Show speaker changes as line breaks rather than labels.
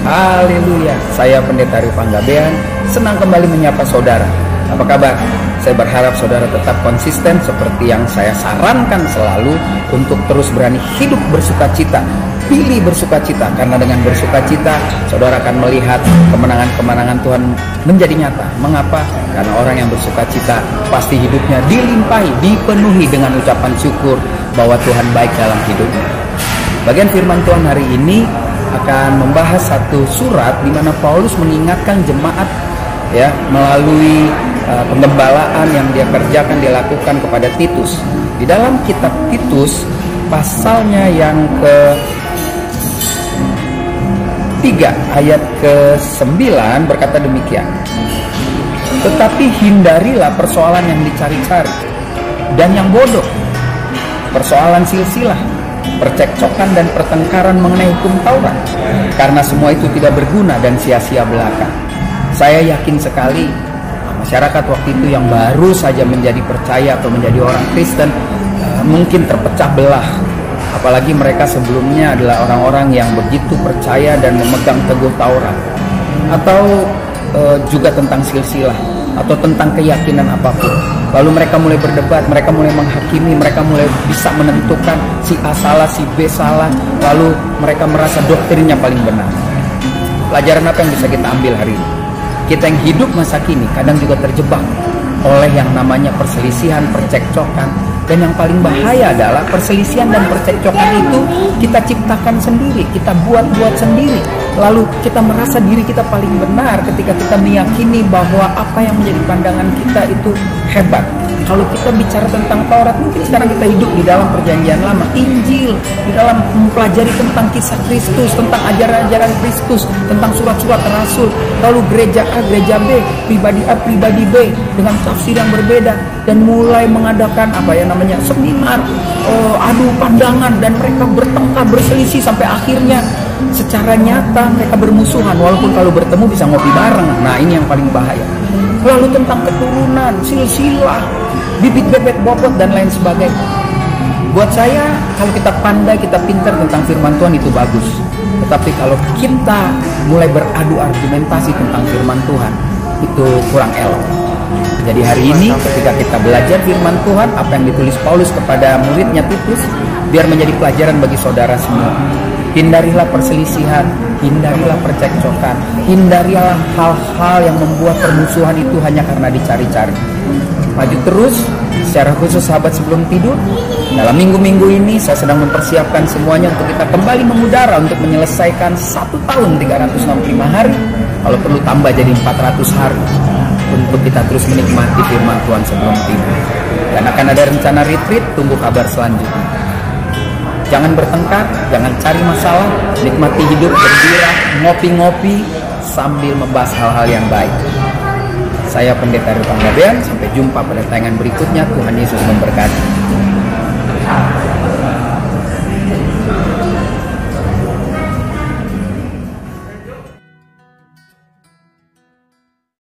Haleluya, saya Pendeta Arif Panggabean, senang kembali menyapa saudara. Apa kabar? Saya berharap saudara tetap konsisten seperti yang saya sarankan selalu untuk terus berani hidup bersukacita. Pilih bersukacita, karena dengan bersukacita saudara akan melihat kemenangan-kemenangan Tuhan menjadi nyata. Mengapa? Karena orang yang bersukacita pasti hidupnya dilimpahi, dipenuhi dengan ucapan syukur bahwa Tuhan baik dalam hidupnya. Bagian firman Tuhan hari ini akan membahas satu surat di mana Paulus mengingatkan jemaat ya melalui penggembalaan yang dia kerjakan, dilakukan kepada Titus. Di dalam kitab Titus pasalnya yang ke-3 ayat ke-9 berkata demikian. Tetapi hindarilah persoalan yang dicari-cari dan yang bodoh, persoalan silsilah, percekcokan dan pertengkaran mengenai hukum Taurat, karena semua itu tidak berguna dan sia-sia belaka. Saya yakin sekali masyarakat waktu itu yang baru saja menjadi percaya atau menjadi orang Kristen mungkin terpecah belah, apalagi mereka sebelumnya adalah orang-orang yang begitu percaya dan memegang teguh Taurat, atau juga tentang silsilah atau tentang keyakinan apapun. Lalu mereka mulai berdebat, mereka mulai menghakimi, mereka mulai bisa menentukan si A salah, si B salah, lalu mereka merasa doktrinnya paling benar. Pelajaran apa yang bisa kita ambil hari ini? Kita yang hidup masa kini kadang juga terjebak oleh yang namanya perselisihan, percekcokan. Dan yang paling bahaya adalah perselisihan dan percekcokan itu kita ciptakan sendiri, kita buat-buat sendiri. Lalu kita merasa diri kita paling benar ketika kita meyakini bahwa apa yang menjadi pandangan kita itu hebat. Kalau kita bicara tentang Taurat, mungkin sekarang kita hidup di dalam perjanjian lama, Injil, di dalam mempelajari tentang kisah Kristus, tentang ajaran-ajaran Kristus, tentang surat-surat Rasul. Lalu gereja A, gereja B, pribadi A, pribadi B dengan tafsir yang berbeda, dan mulai mengadakan seminar, adu pandangan, dan mereka bertengkar, berselisih sampai akhirnya secara nyata mereka bermusuhan, walaupun kalau bertemu bisa ngopi bareng. Nah, ini yang paling bahaya. Lalu tentang keturunan, silsilah, bibit bebek bobot dan lain sebagainya. Buat saya, kalau kita pandai, kita pintar tentang firman Tuhan itu bagus. Tetapi kalau kita mulai beradu argumentasi tentang firman Tuhan, itu kurang elok. Jadi hari ini ketika kita belajar firman Tuhan, apa yang ditulis Paulus kepada muridnya Titus, biar menjadi pelajaran bagi saudara semua. Hindarilah perselisihan, hindarilah percekcokan, hindarilah hal-hal yang membuat permusuhan itu hanya karena dicari-cari. Maju terus, secara khusus sahabat sebelum tidur. Dalam minggu-minggu ini saya sedang mempersiapkan semuanya untuk kita kembali mengudara untuk menyelesaikan 1 tahun 365 hari. Kalau perlu tambah jadi 400 hari. Untuk kita terus menikmati firman Tuhan sebelum tidur. Dan akan ada rencana retreat, tunggu kabar selanjutnya. Jangan bertengkar, jangan cari masalah, nikmati hidup, bergembira, ngopi-ngopi sambil membahas hal-hal yang baik. Saya Pendeta Arif Panggabean, sampai jumpa pada tayangan berikutnya. Tuhan Yesus memberkati.